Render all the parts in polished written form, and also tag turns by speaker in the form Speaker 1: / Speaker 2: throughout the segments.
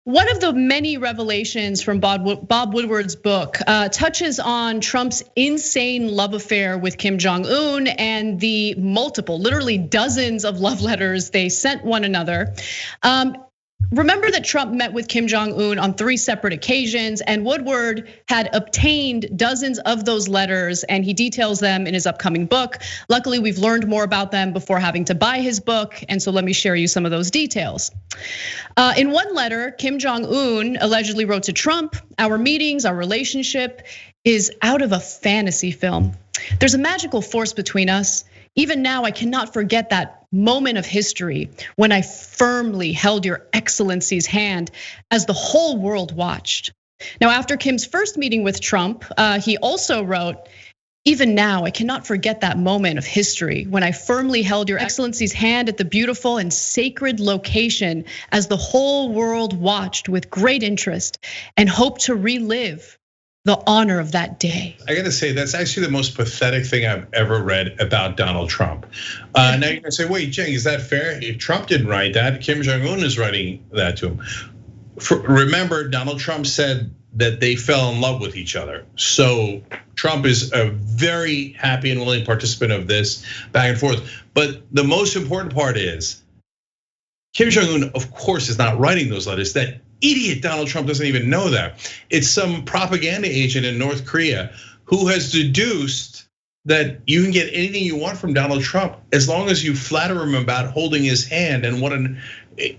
Speaker 1: One of the many revelations from Bob Woodward's book touches on Trump's insane love affair with Kim Jong Un and the multiple, literally dozens of love letters they sent one another. Remember that Trump met with Kim Jong Un on 3 separate occasions, and Woodward had obtained dozens of those letters, and he details them in his upcoming book. Luckily, we've learned more about them before having to buy his book, and so let me share you some of those details. In one letter, Kim Jong Un allegedly wrote to Trump, "Our meetings, our relationship is out of a fantasy film. There's a magical force between us. Even now, I cannot forget that moment of history when I firmly held your excellency's hand as the whole world watched." Now, after Kim's first meeting with Trump, he also wrote, "Even now, I cannot forget that moment of history when I firmly held your excellency's hand at the beautiful and sacred location as the whole world watched with great interest and hoped to relive the honor of that day."
Speaker 2: I gotta say, that's actually the most pathetic thing I've ever read about Donald Trump. Now you're gonna say, wait, Cenk, is that fair? If Trump didn't write that, Kim Jong Un is writing that to him. Remember, Donald Trump said that they fell in love with each other. So Trump is a very happy and willing participant of this back and forth. But the most important part is, Kim Jong Un, of course, is not writing those letters. That idiot Donald Trump doesn't even know that. It's some propaganda agent in North Korea who has deduced that you can get anything you want from Donald Trump as long as you flatter him about holding his hand and what a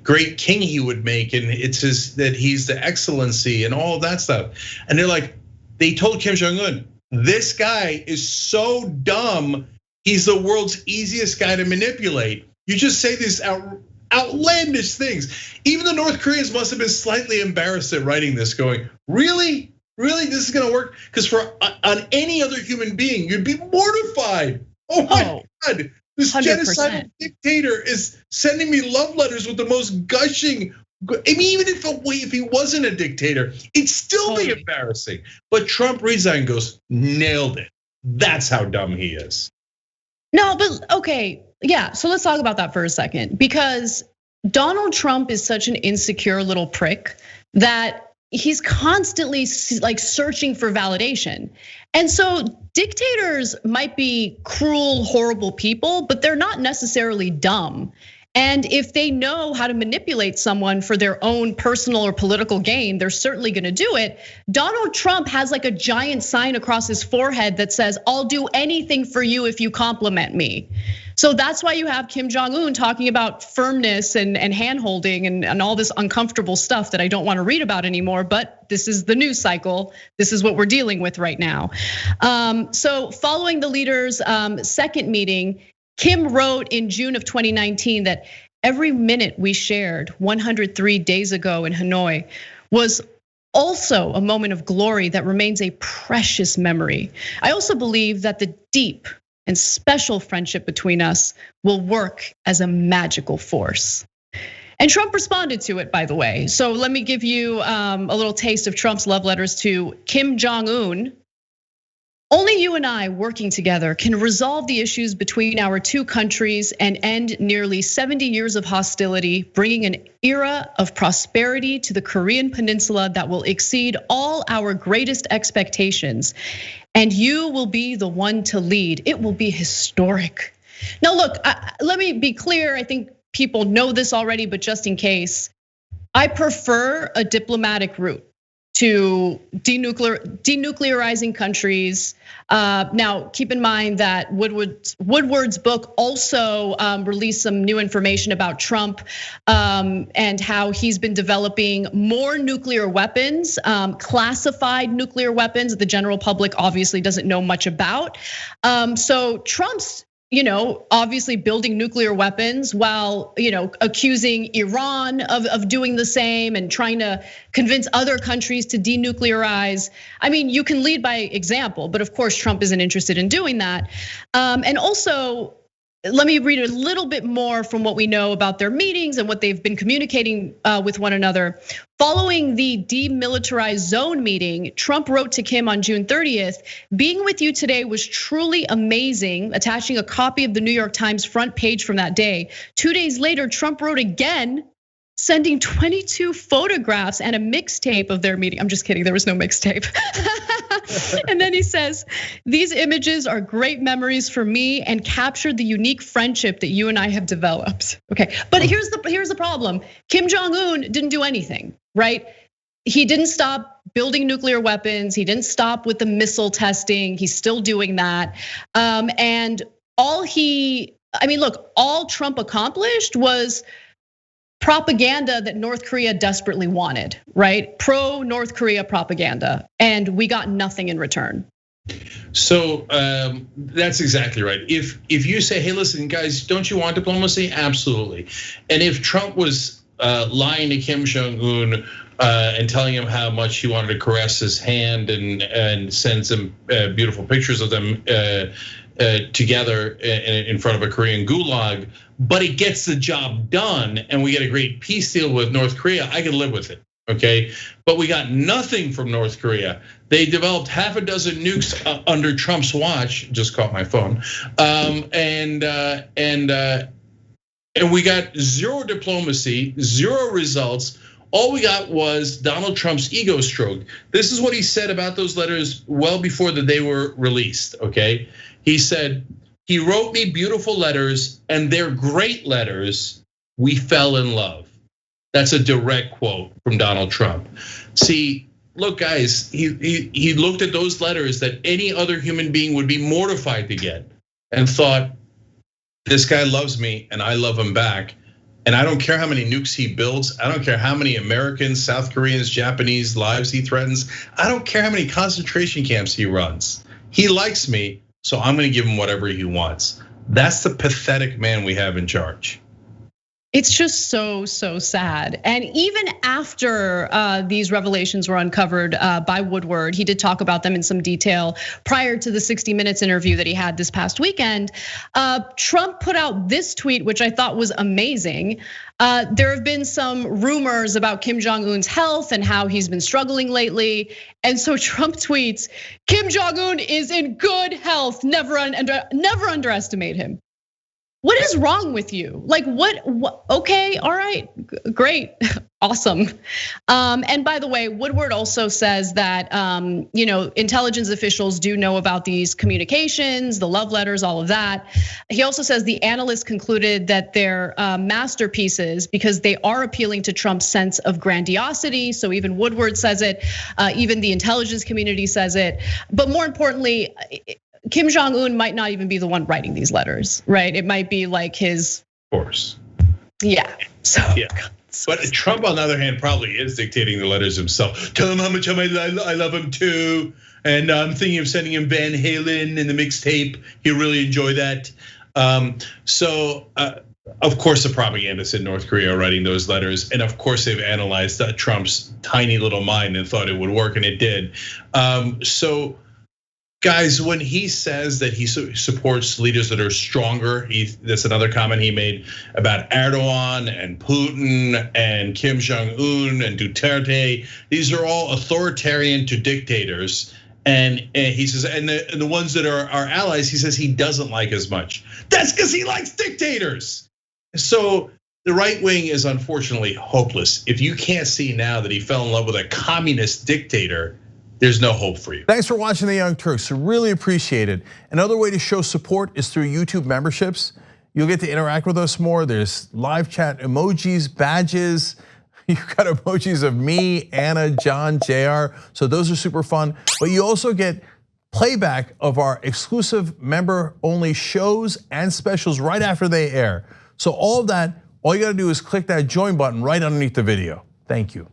Speaker 2: great king he would make, and it's that he's the excellency and all of that stuff. And they're like, they told Kim Jong Un, this guy is so dumb, he's the world's easiest guy to manipulate. You just say these outlandish things. Even the North Koreans must have been slightly embarrassed at writing this, going, really? Really, this is gonna work? Because on any other human being, you'd be mortified. Oh my God, this 100%. Genocidal dictator is sending me love letters with the most gushing. I mean, even if he wasn't a dictator, it'd still be embarrassing. But Trump reads that and goes, nailed it. That's how dumb he is.
Speaker 1: No, but okay, yeah, so let's talk about that for a second, because Donald Trump is such an insecure little prick that he's constantly like searching for validation. And so dictators might be cruel, horrible people, but they're not necessarily dumb. And if they know how to manipulate someone for their own personal or political gain, they're certainly gonna do it. Donald Trump has like a giant sign across his forehead that says, "I'll do anything for you if you compliment me." So that's why you have Kim Jong Un talking about firmness and hand-holding and all this uncomfortable stuff that I don't wanna read about anymore, but this is the news cycle. This is what we're dealing with right now. So following the leaders' second meeting, Kim wrote in June of 2019 that every minute we shared 103 days ago in Hanoi was also a moment of glory that remains a precious memory. I also believe that the deep and special friendship between us will work as a magical force. And Trump responded to it, by the way. So let me give you a little taste of Trump's love letters to Kim Jong Un. "Only you and I working together can resolve the issues between our two countries and end nearly 70 years of hostility, bringing an era of prosperity to the Korean Peninsula that will exceed all our greatest expectations. And you will be the one to lead. It will be historic." Now look, let me be clear. I think people know this already, but just in case, I prefer a diplomatic route to denuclearizing countries. Now, keep in mind that Woodward's book also released some new information about Trump and how he's been developing more nuclear weapons, classified nuclear weapons that the general public obviously doesn't know much about. So Trump's obviously building nuclear weapons while accusing Iran of doing the same and trying to convince other countries to denuclearize. I mean, you can lead by example, but of course Trump isn't interested in doing that. And also, let me read a little bit more from what we know about their meetings and what they've been communicating with one another. Following the demilitarized zone meeting, Trump wrote to Kim on June 30th, "Being with you today was truly amazing," attaching a copy of the New York Times front page from that day. 2 days later, Trump wrote again, sending 22 photographs and a mixtape of their meeting. I'm just kidding, there was no mixtape. And then he says, these images are great memories for me and captured the unique friendship that you and I have developed. Okay, but here's the problem. Kim Jong Un didn't do anything, right? He didn't stop building nuclear weapons. He didn't stop with the missile testing. He's still doing that. And all Trump accomplished was propaganda that North Korea desperately wanted, right? Pro North Korea propaganda, and we got nothing in return.
Speaker 2: So that's exactly right. If you say, hey, listen, guys, don't you want diplomacy? Absolutely. And if Trump was lying to Kim Jong Un and telling him how much he wanted to caress his hand and send some beautiful pictures of them together in front of a Korean gulag, but it gets the job done and we get a great peace deal with North Korea, I can live with it, okay? But we got nothing from North Korea. They developed half a dozen nukes under Trump's watch, just caught my phone, and we got zero diplomacy, zero results. All we got was Donald Trump's ego stroke. This is what he said about those letters well before that they were released, okay? He said, he wrote me beautiful letters and they're great letters. We fell in love. That's a direct quote from Donald Trump. See, look guys, he looked at those letters that any other human being would be mortified to get and thought, this guy loves me and I love him back. And I don't care how many nukes he builds. I don't care how many Americans, South Koreans, Japanese lives he threatens. I don't care how many concentration camps he runs. He likes me, so I'm gonna give him whatever he wants. That's the pathetic man we have in charge.
Speaker 1: It's just so sad. And even after these revelations were uncovered by Woodward, he did talk about them in some detail prior to the 60 Minutes interview that he had this past weekend. Trump put out this tweet, which I thought was amazing. There have been some rumors about Kim Jong Un's health and how he's been struggling lately. And so Trump tweets, Kim Jong Un is in good health, never underestimate him. What is wrong with you? Like what? Okay, all right, great, awesome. And by the way, Woodward also says that intelligence officials do know about these communications, the love letters, all of that. He also says the analysts concluded that they're masterpieces because they are appealing to Trump's sense of grandiosity. So even Woodward says it, even the intelligence community says it. But more importantly, Kim Jong Un might not even be the one writing these letters, right? It might be like his.
Speaker 2: Of course.
Speaker 1: Yeah. So.
Speaker 2: Yeah. But Trump, on the other hand, probably is dictating the letters himself. Tell him how much I love him too, and I'm thinking of sending him Van Halen in the mixtape. He'll really enjoy that. So. Of course, the propagandists in North Korea are writing those letters, and of course they've analyzed Trump's tiny little mind and thought it would work, and it did. So. Guys, when he says that he supports leaders that are stronger, that's another comment he made about Erdogan and Putin and Kim Jong Un and Duterte. These are all authoritarian to dictators. And he says, and the ones that are our allies, he says he doesn't like as much. That's because he likes dictators. So the right wing is unfortunately hopeless. If you can't see now that he fell in love with a communist dictator, there's no hope for you.
Speaker 3: Thanks for watching The Young Turks, really appreciate it. Another way to show support is through YouTube memberships. You'll get to interact with us more. There's live chat emojis, badges. You've got emojis of me, Anna, John, JR. So those are super fun. But you also get playback of our exclusive member-only shows and specials right after they air. So all of that, all you gotta do is click that join button right underneath the video. Thank you.